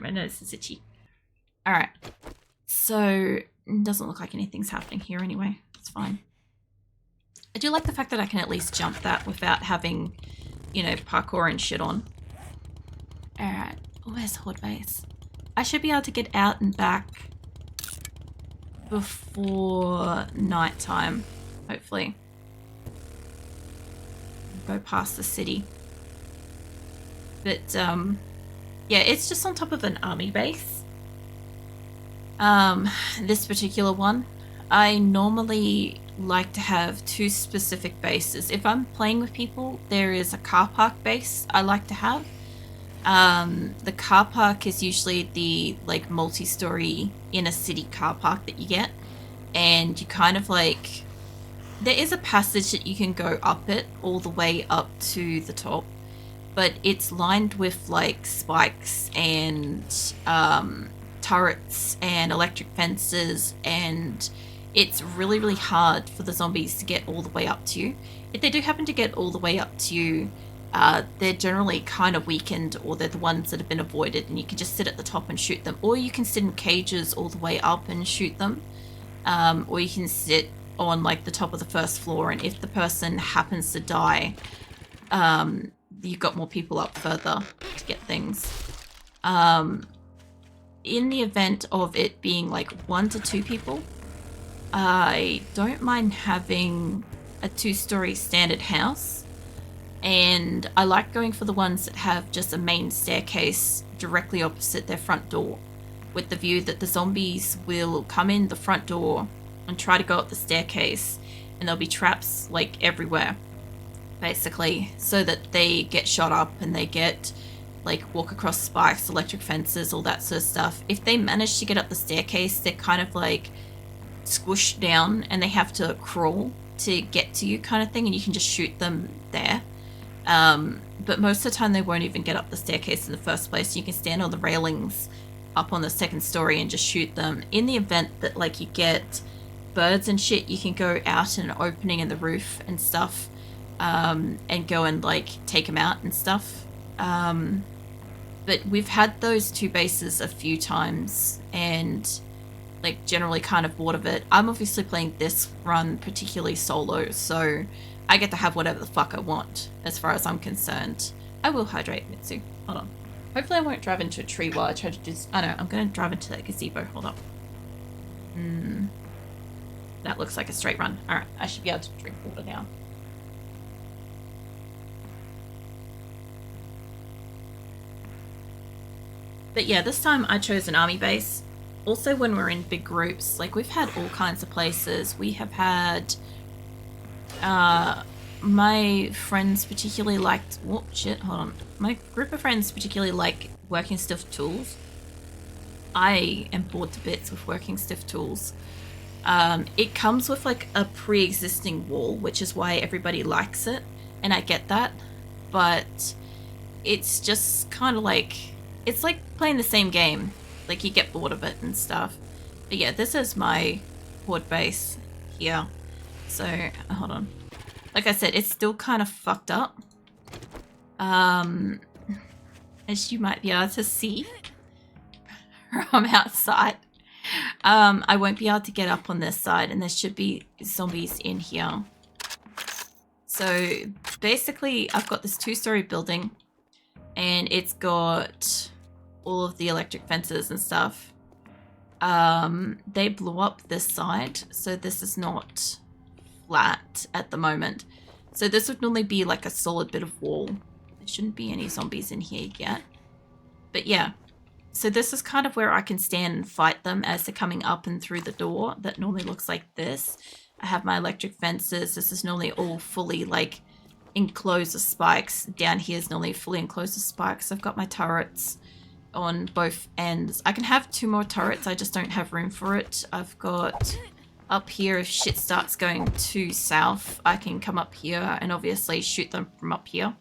My nose is itchy. Alright. So, it doesn't look like anything's happening here anyway. It's fine. I do like the fact that I can at least jump that without having, you know, parkour and shit on. Alright. Where's Horde Base? I should be able to get out and back before nighttime, hopefully. Go past the city. But, yeah, it's just on top of an army base. This particular one, I normally like to have two specific bases. If I'm playing with people, there is a car park base I like to have. The car park is usually the like multi-story inner city car park that you get, and you kind of like, there is a passage that you can go up it all the way up to the top, but it's lined with like spikes and turrets and electric fences, and it's really, really hard for the zombies to get all the way up to you. If they do happen to get all the way up to you, they're generally kind of weakened, or they're the ones that have been avoided, and you can just sit at the top and shoot them. Or you can sit in cages all the way up and shoot them. Or you can sit on like the top of the first floor, and if the person happens to die, you've got more people up further to get things. In the event of it being like 1 to 2 people, I don't mind having a 2-story standard house, and I like going for the ones that have just a main staircase directly opposite their front door, with the view that the zombies will come in the front door and try to go up the staircase, and there'll be traps like everywhere, basically, so that they get shot up and they get like walk across spikes, electric fences, all that sort of stuff. If they manage to get up the staircase, they're kind of like squished down and they have to crawl to get to you, kind of thing, and you can just shoot them there. But most of the time they won't even get up the staircase in the first place. You can stand on the railings up on the second story and just shoot them. In the event that like you get birds and shit, you can go out in an opening in the roof and stuff, and go and like take them out and stuff. But we've had those 2 bases a few times and like generally kind of bored of it. I'm obviously playing this run particularly solo, so I get to have whatever the fuck I want as far as I'm concerned. I will hydrate, Mitsu. Hold on. Hopefully I won't drive into a tree while I try to just... I know, I'm going to drive into that gazebo. Hold up. That looks like a straight run. Alright, I should be able to drink water now. But yeah, this time I chose an army base. Also, when we're in big groups, like we've had all kinds of places. We have had... my friends particularly liked... Oh, shit, hold on. My group of friends particularly like working stiff tools. I am bored to bits with working stiff tools. It comes with like a pre-existing wall, which is why everybody likes it, and I get that. But it's just kind of like... It's like playing the same game. Like, you get bored of it and stuff. But yeah, this is my horde base here. So, hold on. Like I said, it's still kind of fucked up. As you might be able to see from outside. I won't be able to get up on this side, and there should be zombies in here. So, basically, I've got this 2-story building, and it's got all of the electric fences and stuff. They blew up this side, so this is not flat at the moment. So this would normally be like a solid bit of wall. There shouldn't be any zombies in here yet. But yeah, so this is kind of where I can stand and fight them as they're coming up and through the door. That normally looks like this. I have my electric fences. This is normally all fully like enclosed with spikes. Down here is normally fully enclosed with spikes. I've got my turrets on both ends. I can have 2 more turrets, I just don't have room for it. I've got up here, if shit starts going too south, I can come up here and obviously shoot them from up here.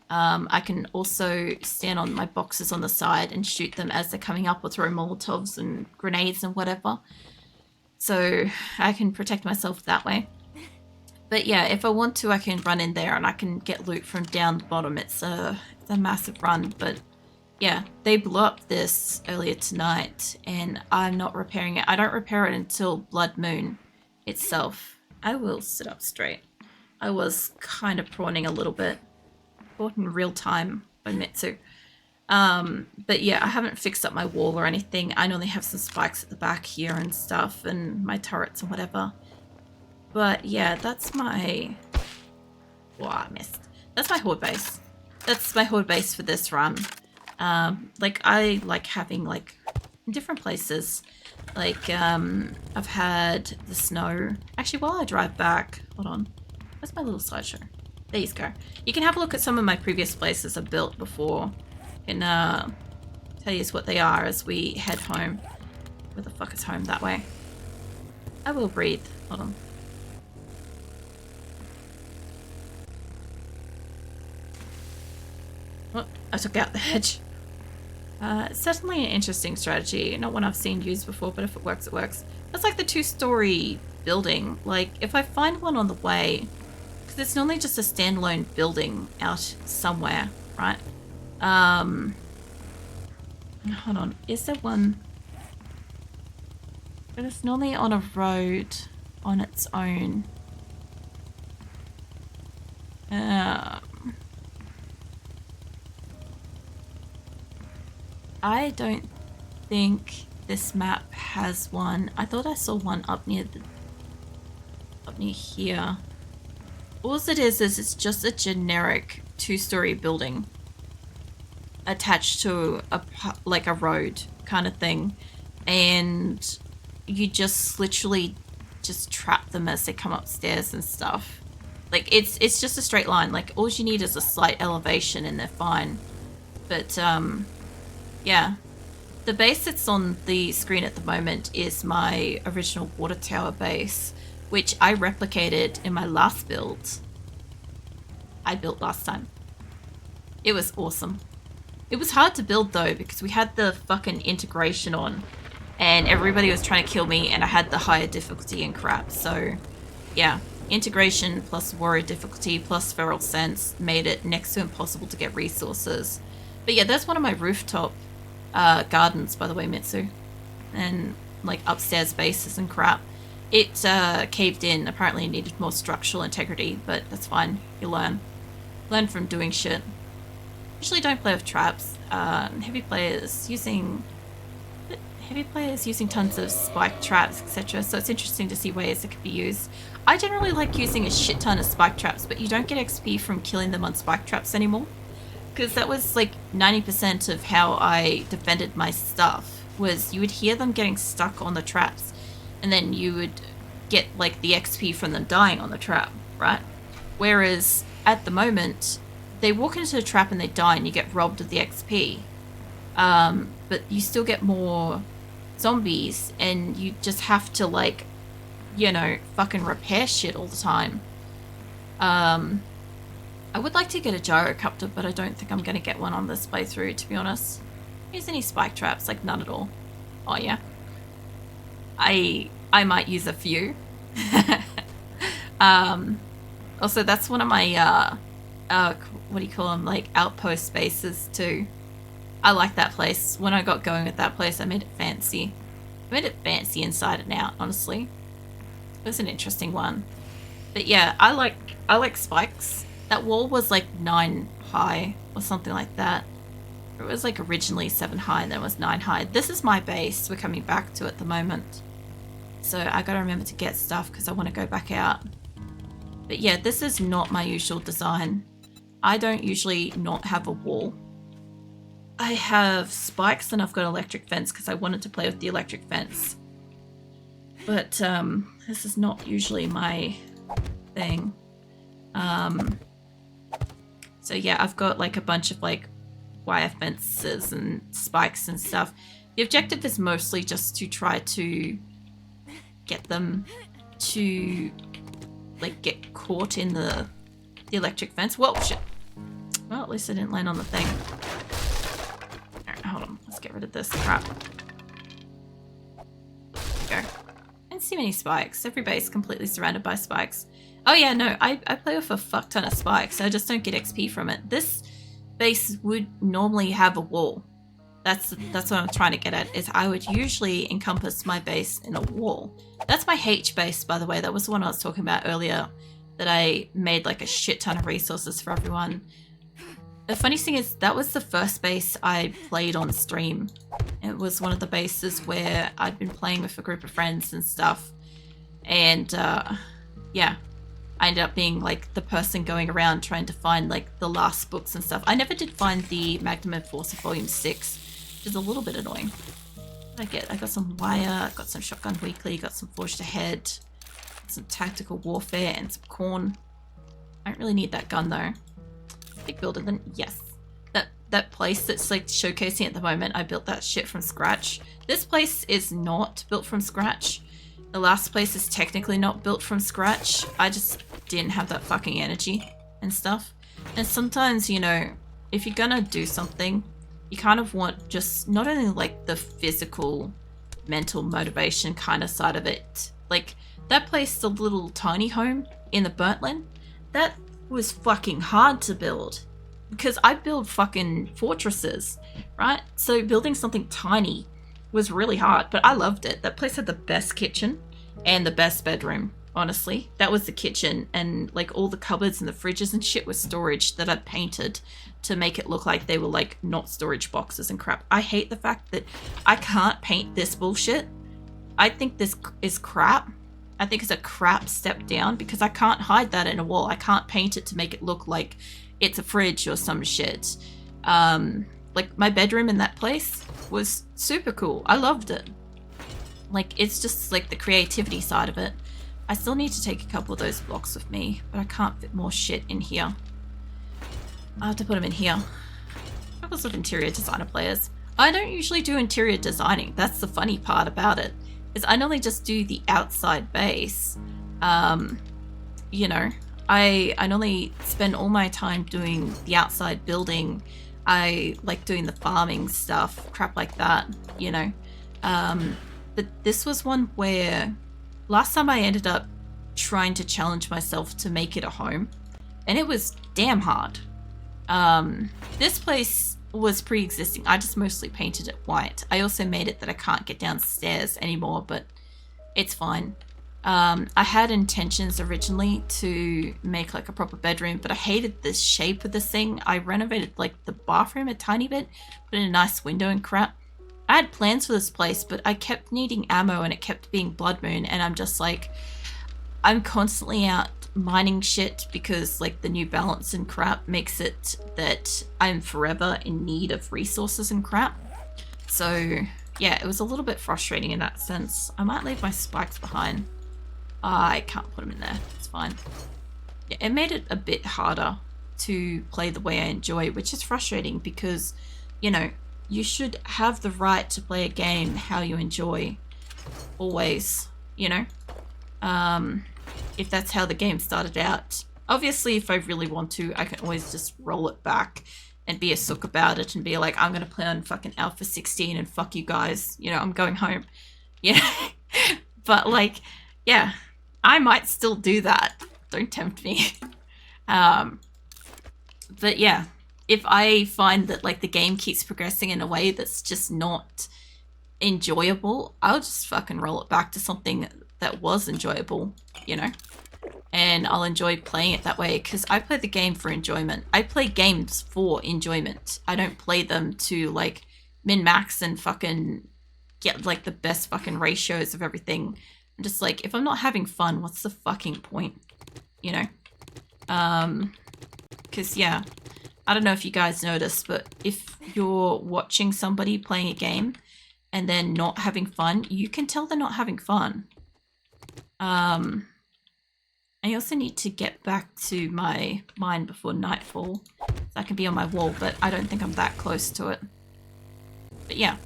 I can also stand on my boxes on the side and shoot them as they're coming up, or throw Molotovs and grenades and whatever. So I can protect myself that way. But yeah, if I want to, I can run in there and I can get loot from down the bottom. It's a massive run, but yeah, they blew up this earlier tonight, and I'm not repairing it. I don't repair it until Blood Moon itself. I will sit up straight. I was kind of prawning a little bit. Caught in real time by Mitsu. But yeah, I haven't fixed up my wall or anything. I normally have some spikes at the back here and stuff, and my turrets and whatever. But yeah, that's my... Oh, I missed. That's my horde base. That's my horde base for this run. Like, I like having, like, different places. Like, I've had the snow. Actually, while I drive back... Hold on. Where's my little slideshow? There you go. You can have a look at some of my previous places I've built before. And, tell you what they are as we head home. Where the fuck is home? That way. I will breathe. Hold on. Oh, I took out the hedge. It's certainly an interesting strategy. Not one I've seen used before, but if it works, it works. That's like the 2-story building. Like, if I find one on the way, because it's normally just a standalone building out somewhere, right? Hold on. Is there one? But it's normally on a road on its own. I don't think this map has one. I thought I saw one up near here. All it is it's just a generic 2-story building attached to like a road kind of thing, and you just literally just trap them as they come upstairs and stuff. Like, it's just a straight line. Like, all you need is a slight elevation and they're fine. But yeah, the base that's on the screen at the moment is my original water tower base, which I replicated in my last build. I built last time. It was awesome. It was hard to build though, because we had the fucking integration on and everybody was trying to kill me, and I had the higher difficulty and crap. So yeah, integration plus warrior difficulty plus feral sense made it next to impossible to get resources. But yeah, that's one of my rooftop gardens, by the way, Mitsu, and like upstairs bases and crap. It caved in. Apparently it needed more structural integrity, but that's fine. You learn from doing shit. Usually don't play with traps. Heavy players using tons of spike traps, etc. So it's interesting to see ways it could be used. I generally like using a shit ton of spike traps, but you don't get XP from killing them on spike traps anymore. Because that was like 90% of how I defended my stuff, was you would hear them getting stuck on the traps, and then you would get like the XP from them dying on the trap, right? Whereas at the moment, they walk into the trap and they die and you get robbed of the XP. But you still get more zombies, and you just have to, like, you know, fucking repair shit all the time. I would like to get a gyrocopter, but I don't think I'm going to get one on this playthrough, to be honest. Use any spike traps? Like, none at all. Oh, yeah. I might use a few. Also, that's one of my, what do you call them? Like, outpost bases, too. I like that place. When I got going with that place, I made it fancy. I made it fancy inside and out, honestly. It was an interesting one. But yeah, I like spikes. That wall was like 9 high or something like that. It was like originally 7 high and then it was 9 high. This is my base we're coming back to at the moment. So I gotta remember to get stuff because I want to go back out. But yeah, this is not my usual design. I don't usually not have a wall. I have spikes and I've got electric fence because I wanted to play with the electric fence. But this is not usually my thing. So yeah, I've got like a bunch of like wire fences and spikes and stuff. The objective is mostly just to try to get them to like get caught in the electric fence. Whoa, shit. Well, at least I didn't land on the thing. Alright, hold on. Let's get rid of this crap. There we go. I didn't see many spikes. Every base completely surrounded by spikes. Oh yeah, no, I play with a fuck ton of spikes. I just don't get XP from it. This base would normally have a wall. That's what I'm trying to get at, is I would usually encompass my base in a wall. That's my H base, by the way. That was the one I was talking about earlier, that I made like a shit ton of resources for everyone. The funniest thing is that was the first base I played on stream. It was one of the bases where I'd been playing with a group of friends and stuff. And yeah, I ended up being like the person going around trying to find like the last books and stuff. I never did find the Magnum Enforcer Volume 6, which is a little bit annoying. What did I get? I got some wire, got some Shotgun Weekly, got some Forged Ahead, some Tactical Warfare, and some corn. I don't really need that gun though. Big builder then, yes. That place that's like showcasing at the moment, I built that shit from scratch. This place is not built from scratch. The last place is technically not built from scratch. I just didn't have that fucking energy and stuff. And sometimes, you know, if you're gonna do something, you kind of want just not only like the physical, mental motivation kind of side of it. Like that place, the little tiny home in the Burntland, that was fucking hard to build. Because I build fucking fortresses, right? So building something tiny was really hard, but I loved it. That place had the best kitchen and the best bedroom, honestly. That was the kitchen, and like all the cupboards and the fridges and shit was storage that I'd painted to make it look like they were like not storage boxes and crap. I hate the fact that I can't paint this bullshit. I think this is crap. I think it's a crap step down because I can't hide that in a wall. I can't paint it to make it look like it's a fridge or some shit. Like my bedroom in that place was super cool. I loved it. Like it's just like the creativity side of it. I still need to take a couple of those blocks with me, but I can't fit more shit in here. I have to put them in here. Couples of interior designer players. I don't usually do interior designing. That's the funny part about it, is I normally just do the outside base. You know, I normally spend all my time doing the outside building. I like doing the farming stuff, crap like that, you know. But this was one where last time I ended up trying to challenge myself to make it a home, and it was damn hard. This place was pre-existing. I just mostly painted it white. I also made it that I can't get downstairs anymore, but it's fine. I had intentions originally to make like a proper bedroom, but I hated the shape of this thing. I renovated like the bathroom a tiny bit, put in a nice window and crap. I had plans for this place, but I kept needing ammo and it kept being Blood Moon, and I'm just like, I'm constantly out mining shit because like the New Balance and crap makes it that I'm forever in need of resources and crap. So yeah, it was a little bit frustrating in that sense. I might leave my spikes behind. I can't put them in there. It's fine. Yeah, it made it a bit harder to play the way I enjoy, which is frustrating because, you know, you should have the right to play a game how you enjoy. Always, you know? If that's how the game started out. Obviously, if I really want to, I can always just roll it back and be a sook about it and be like, I'm going to play on fucking Alpha 16 and fuck you guys. You know, I'm going home. Yeah. But like, yeah, I might still do that. Don't tempt me. But yeah, if I find that like the game keeps progressing in a way that's just not enjoyable, I'll just fucking roll it back to something that was enjoyable, you know? And I'll enjoy playing it that way because I play the game for enjoyment. I play games for enjoyment. I don't play them to like min-max and fucking get like the best fucking ratios of everything. I'm just like, if I'm not having fun, what's the fucking point? You know? Because yeah, I don't know if you guys noticed, but if you're watching somebody playing a game and then not having fun, you can tell they're not having fun. I also need to get back to my mine before nightfall so I can be on my wall, but I don't think I'm that close to it. But yeah.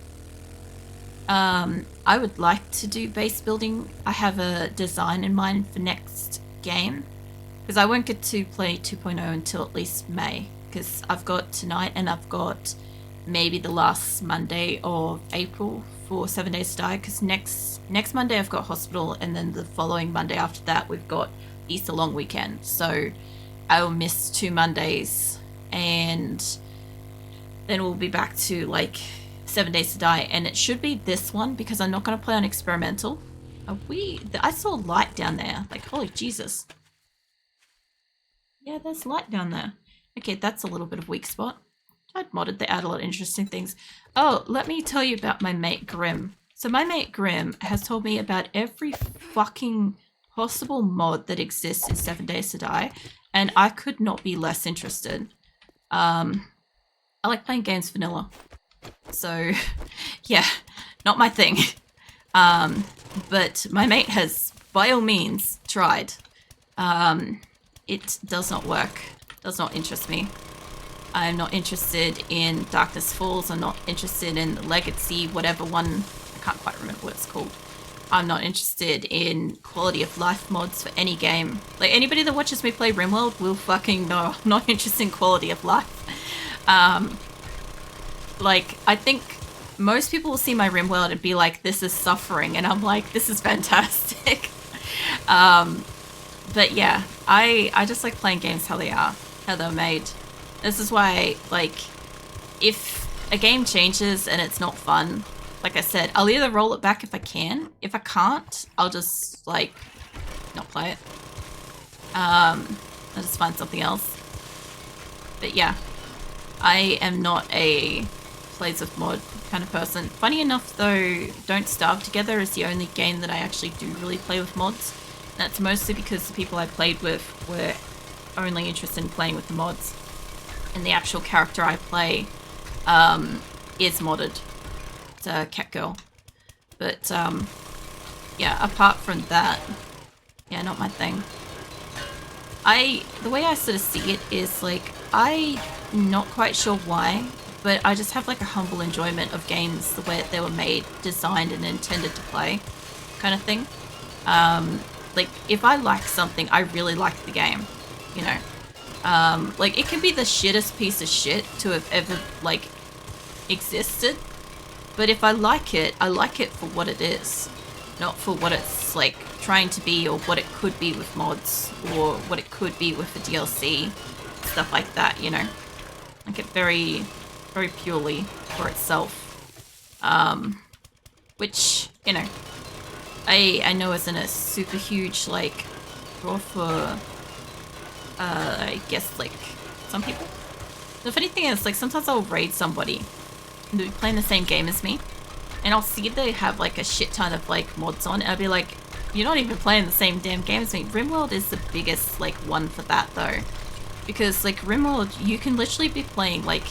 I would like to do base building. I have a design in mind for next game because I won't get to play 2.0 until at least May, because I've got tonight and I've got maybe the last Monday of April for 7 Days to Die, because next Monday I've got hospital, and then the following Monday after that we've got Easter long weekend, so I will miss 2 Mondays, and then we'll be back to like 7 Days to Die, and it should be this one because I'm not going to play on experimental. I saw light down there. Like, holy Jesus. Yeah, there's light down there. Okay, that's a little bit of weak spot. I'd modded. They add a lot of interesting things. Oh, let me tell you about my mate Grim. So my mate Grim has told me about every fucking possible mod that exists in 7 Days to Die, and I could not be less interested. I like playing games vanilla. So, yeah, not my thing. But my mate has, by all means, tried. It does not work. Does not interest me. I'm not interested in Darkness Falls. I'm not interested in Legacy, whatever one. I can't quite remember what it's called. I'm not interested in quality of life mods for any game. Like, anybody that watches me play RimWorld will fucking know I'm not interested in quality of life. Like, I think most people will see my RimWorld and be like, this is suffering. And I'm like, this is fantastic. But yeah, I just like playing games how they are, how they're made. This is why, like, if a game changes and it's not fun, like I said, I'll either roll it back if I can. If I can't, I'll just, like, not play it. I'll just find something else. But yeah, I am not a plays with mod kind of person. Funny enough, though, Don't Starve Together is the only game that I actually do really play with mods. And that's mostly because the people I played with were only interested in playing with the mods. And the actual character I play is modded. It's a cat girl. But, yeah, apart from that, yeah, not my thing. The way I sort of see it is, like, I'm not quite sure why, but I just have, like, a humble enjoyment of games the way that they were made, designed, and intended to play kind of thing. Like, if I like something, I really like the game, you know. Like, it can be the shittest piece of shit to have ever, like, existed. But if I like it for what it is. Not for what it's, like, trying to be or what it could be with mods. Or what it could be with the DLC. Stuff like that, you know. Like, it very, very purely for itself. Which, you know, I know isn't a super huge, like, draw for... I guess, like, some people. The funny thing is, like, sometimes I'll raid somebody and they'll be playing the same game as me, and I'll see they have, like, a shit ton of, like, mods on, and I'll be like, you're not even playing the same damn game as me. RimWorld is the biggest, like, one for that, though. Because, like, RimWorld, you can literally be playing, like,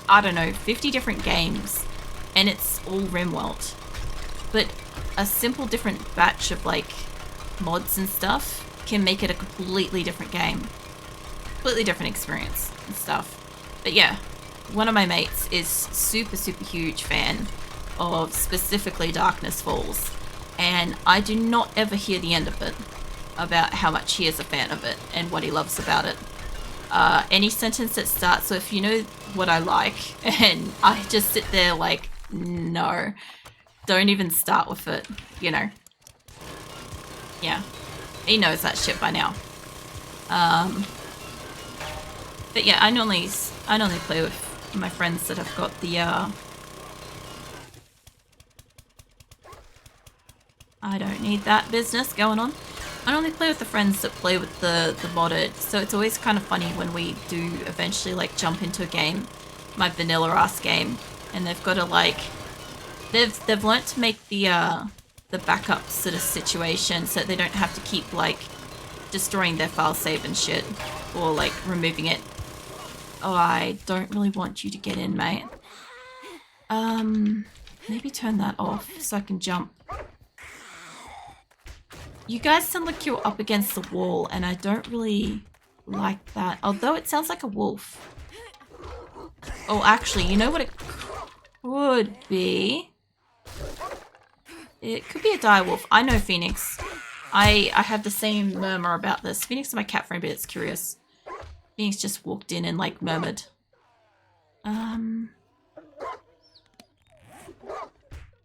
I don't know, 50 different games, and it's all RimWorld. But a simple different batch of, like, mods and stuff can make it a completely different game. Completely different experience and stuff. But yeah, one of my mates is super, super huge fan of specifically Darkness Falls. And I do not ever hear the end of it about how much he is a fan of it and what he loves about it. Any sentence that starts with, you know what I like, and I just sit there like, no, don't even start with it, you know. Yeah. He knows that shit by now. But yeah, I normally play with my friends that have got the I don't need that business going on. I normally play with the friends that play with the modded, so it's always kind of funny when we do eventually, like, jump into a game, my vanilla ass game, and they've got to, like, they've learnt to make the backup sort of situation so that they don't have to keep, like, destroying their file save and shit, or, like, removing it. Oh, I don't really want you to get in, mate. Maybe turn that off so I can jump. You guys sound like you're up against the wall, and I don't really like that. Although it sounds like a wolf. Oh, actually, you know what it could be? It could be a direwolf. I know Phoenix. I have the same murmur about this. Phoenix is my cat friend, but it's curious. Phoenix just walked in and, like, murmured.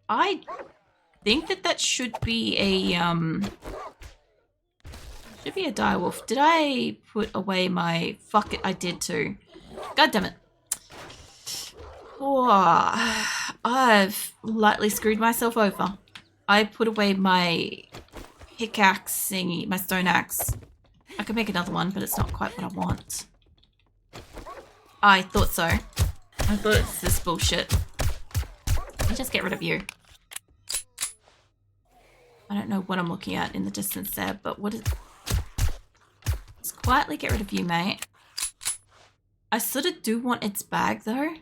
I think that should be a, should be a direwolf. Did I put away my... Fuck it, I did too. God damn it. Oh, I've lightly screwed myself over. I put away my pickaxe thingy, my stone axe. I could make another one, but it's not quite what I want. I thought so. I thought it's this bullshit. Let me just get rid of you. I don't know what I'm looking at in the distance there, but what is... Let's quietly get rid of you, mate. I sort of do want its bag, though.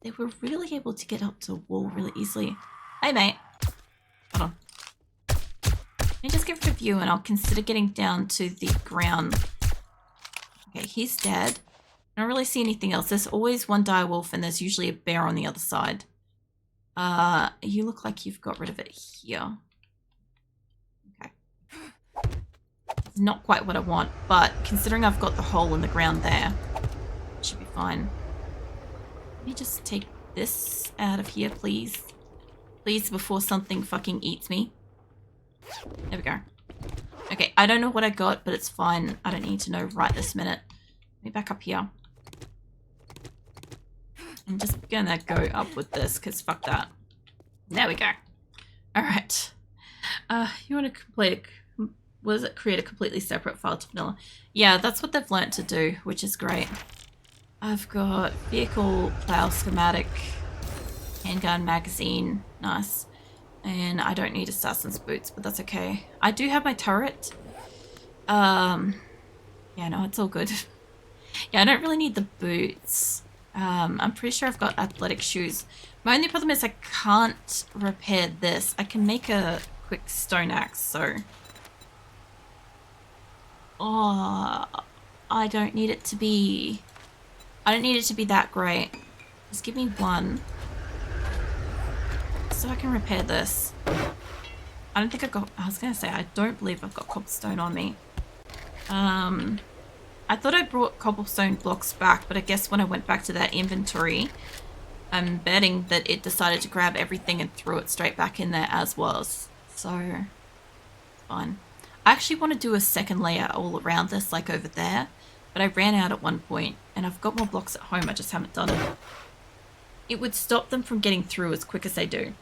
They were really able to get up to the wall really easily. Hey, mate. Hold on. Let me just get rid of you, and I'll consider getting down to the ground. Okay, he's dead. I don't really see anything else. There's always one direwolf, and there's usually a bear on the other side. You look like you've got rid of it here. Okay. It's not quite what I want, but considering I've got the hole in the ground there, it should be fine. Let me just take this out of here, please. Please, before something fucking eats me. There we go. Okay, I don't know what I got, but it's fine. I don't need to know right this minute. Let me back up here. I'm just gonna go up with this, because fuck that. There we go. Alright. You want to complete what is it? Create a completely separate file to vanilla. Yeah, that's what they've learnt to do, which is great. I've got vehicle, plow, schematic, handgun, magazine. Nice. And I don't need assassin's boots, but that's okay. I do have my turret. Yeah, no, it's all good. Yeah, I don't really need the boots. I'm pretty sure I've got athletic shoes. My only problem is I can't repair this. I can make a quick stone axe, so... Oh, I don't need it to be... I don't need it to be that great. Just give me one. So I can repair this. I don't think I've got... I was going to say, I don't believe I've got cobblestone on me. I thought I brought cobblestone blocks back, but I guess when I went back to that inventory, I'm betting that it decided to grab everything and threw it straight back in there as was. So, fine. I actually want to do a second layer all around this, like over there, but I ran out at one point, and I've got more blocks at home, I just haven't done it. It would stop them from getting through as quick as they do.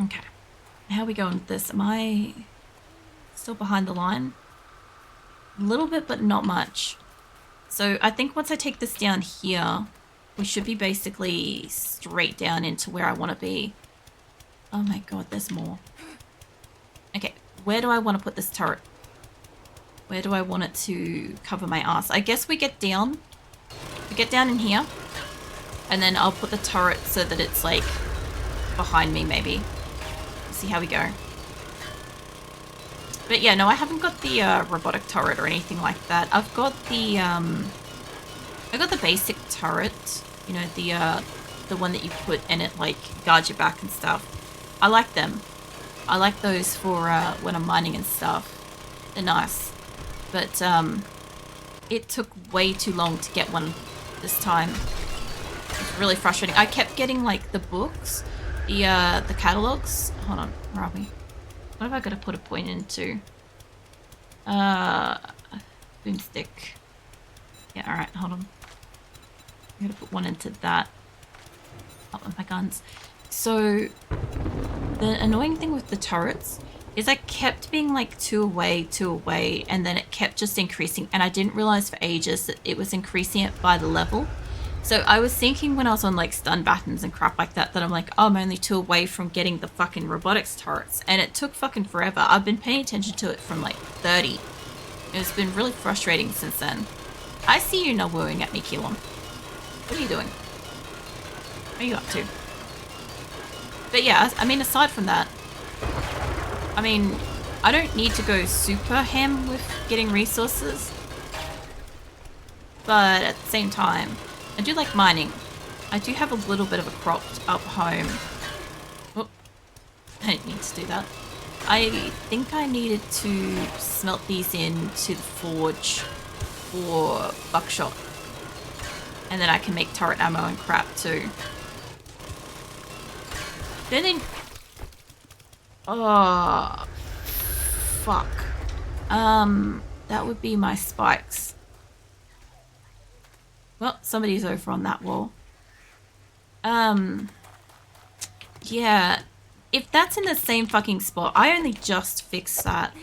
Okay. How are we going with this? Am I still behind the line? A little bit, but not much. So I think once I take this down here, we should be basically straight down into where I want to be. Oh my god, there's more. Okay, where do I want to put this turret? Where do I want it to cover my ass? I guess we get down. We get down in here. And then I'll put the turret so that it's like behind me maybe. See how we go. But yeah, no, I haven't got the robotic turret or anything like that. I've got the basic turret, you know, the one that you put in it, like guard your back and stuff. I like them. I like those for when I'm mining and stuff. They're nice. But it took way too long to get one this time. It's really frustrating. I kept getting like the books, the catalogs. Hold on, where are we? What have I got to put a point into? Boomstick. Yeah, alright, hold on. I'm gonna put one into that. Up with my guns. So, the annoying thing with the turrets is I kept being like two away, and then it kept just increasing, and I didn't realize for ages that it was increasing it by the level. So I was thinking when I was on like stun battens and crap like that, that I'm like, oh, I'm only 2 away from getting the fucking robotics turrets. And it took fucking forever. I've been paying attention to it from like 30. It's been really frustrating since then. I see you not wooing at me, Keelan. What are you doing? What are you up to? But yeah, I mean, aside from that, I mean, I don't need to go super ham with getting resources. But at the same time, I do like mining. I do have a little bit of a crop up home. Oh, I didn't need to do that. I think I needed to smelt these into the forge for buckshot. And then I can make turret ammo and crap too. Then oh, fuck. That would be my spikes. Well, somebody's over on that wall. Yeah. If that's in the same fucking spot, I only just fixed that.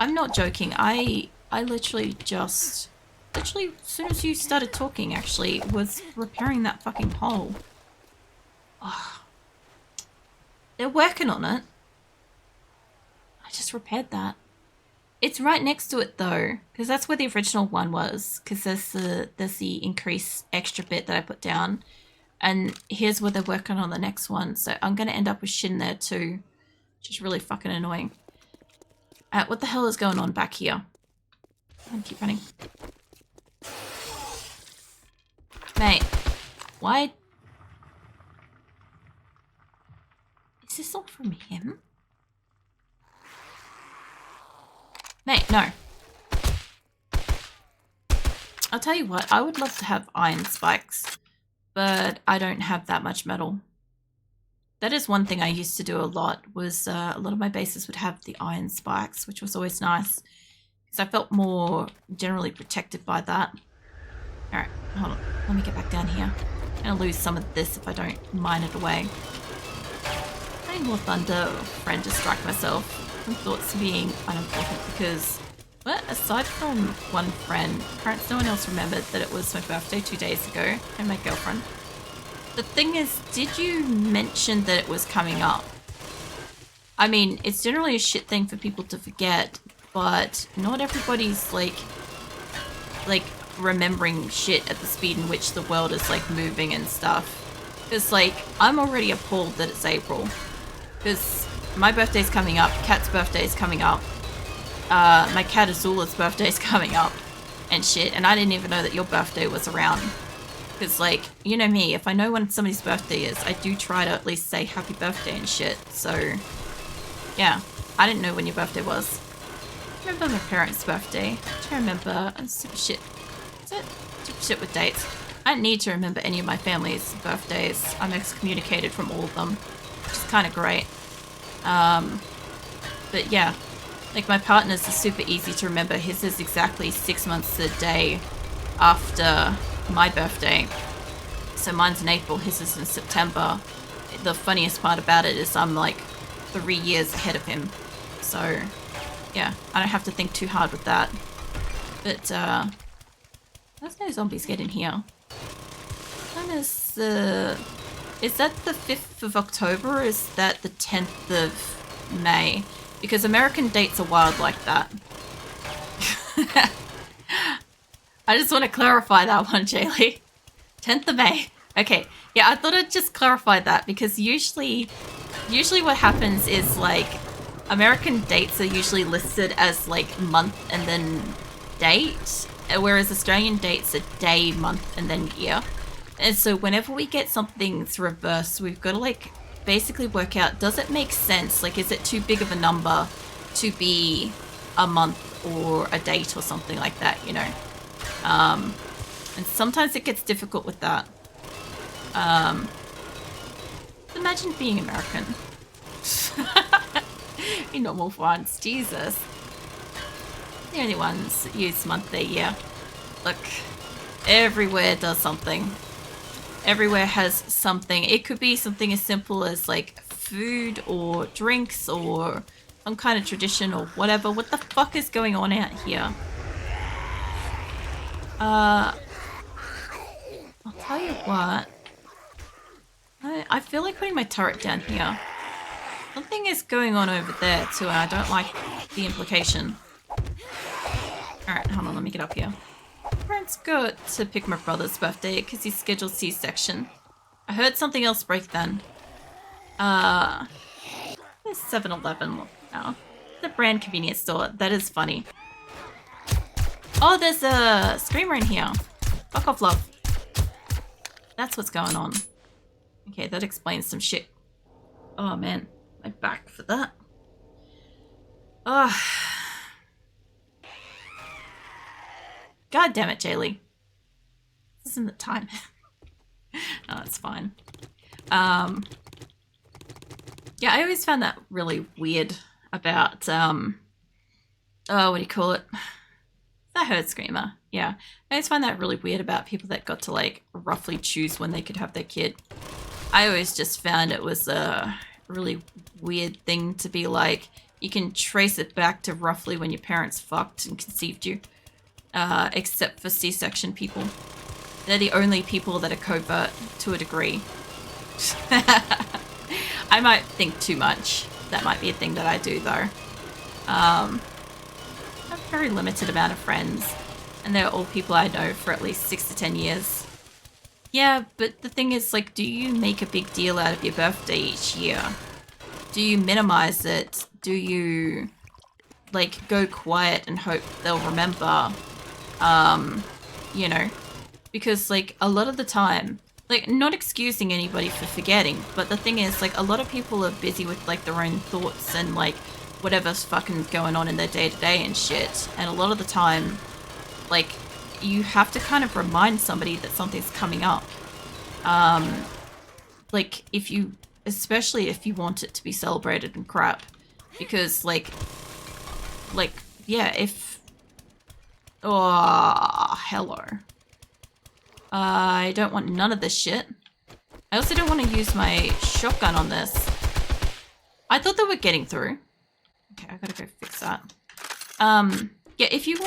I'm not joking. I literally just... Literally, as soon as you started talking, actually, was repairing that fucking hole. Oh. They're working on it. I just repaired that. It's right next to it though, because that's where the original one was. Because there's the increased extra bit that I put down, and here's where they're working on the next one. So I'm gonna end up with shit in there too, which is really fucking annoying. What the hell is going on back here? I'm gonna keep running, mate. Why? Is this all from him? Mate, no. I'll tell you what, I would love to have iron spikes, but I don't have that much metal. That is one thing I used to do a lot, was a lot of my bases would have the iron spikes, which was always nice, because I felt more generally protected by that. Alright, hold on. Let me get back down here. I'm going to lose some of this if I don't mine it away. I need more thunder, friend, to strike myself from thoughts of being unimportant, because, well, aside from one friend, perhaps no one else remembered that it was my birthday 2 days ago, and my girlfriend. The thing is, did you mention that it was coming up? I mean, it's generally a shit thing for people to forget, but not everybody's like remembering shit at the speed in which the world is like moving and stuff. Because like, I'm already appalled that it's April. Because my birthday's coming up, Kat's birthday's coming up, my cat Azula's birthday's coming up, and shit, and I didn't even know that your birthday was around. Because, like, you know me, if I know when somebody's birthday is, I do try to at least say happy birthday and shit, so, yeah, I didn't know when your birthday was. I remember my parents' birthday. I remember, stupid shit. Is it? Stupid shit with dates. I don't need to remember any of my family's birthdays. I'm excommunicated from all of them, which is kind of great. But yeah, like my partner's is super easy to remember. His is exactly 6 months to the day after my birthday. So mine's in April, his is in September. The funniest part about it is I'm like 3 years ahead of him. So yeah, I don't have to think too hard with that. But there's no zombies get in here. When is the... Is that the 5th of October or is that the 10th of May? Because American dates are wild like that. I just want to clarify that one, Jaylee. 10th of May. Okay. Yeah, I thought I'd just clarify that because usually what happens is like American dates are usually listed as like month and then date, whereas Australian dates are day, month, and then year. And so whenever we get something's reversed, we've got to like basically work out, does it make sense? Like, is it too big of a number to be a month or a date or something like that, you know? And sometimes it gets difficult with that. Imagine being American. You normal ones, Jesus. The only ones that use month a year. Look, everywhere does something. Everywhere has something. It could be something as simple as like food or drinks or some kind of tradition or whatever. What the fuck is going on out here? I'll tell you what. I feel like putting my turret down here. Something is going on over there too, and I don't like the implication. Alright, hold on, let me get up here. Parents go to pick my brother's birthday because he's scheduled C-section. I heard something else break then. There's 7-Eleven now. The brand convenience store. That is funny. Oh, there's a screamer in here. Fuck off, love. That's what's going on. Okay, that explains some shit. Oh man, my back for that. Oh. God damn it, Jaylee. This isn't the time. No, it's fine. Yeah, I always found that really weird about, oh, what do you call it? I heard Screamer. Yeah. I always find that really weird about people that got to like roughly choose when they could have their kid. I always just found it was a really weird thing to be like, you can trace it back to roughly when your parents fucked and conceived you. Except for C-section people. They're the only people that are covert to a degree. I might think too much. That might be a thing that I do though. I have a very limited amount of friends, and they're all people I know for at least 6 to 10 years. Yeah, but the thing is, like, do you make a big deal out of your birthday each year? Do you minimize it? Do you, like, go quiet and hope they'll remember? You know, because, like, a lot of the time, like, not excusing anybody for forgetting, but the thing is, like, a lot of people are busy with, like, their own thoughts and, like, whatever's fucking going on in their day-to-day and shit, and a lot of the time, like, you have to kind of remind somebody that something's coming up. Like, if you, especially if you want it to be celebrated and crap, because, like, yeah, if, oh, hello. I don't want none of this shit. I also don't want to use my shotgun on this. I thought they were getting through. Okay, I gotta go fix that. Yeah, if you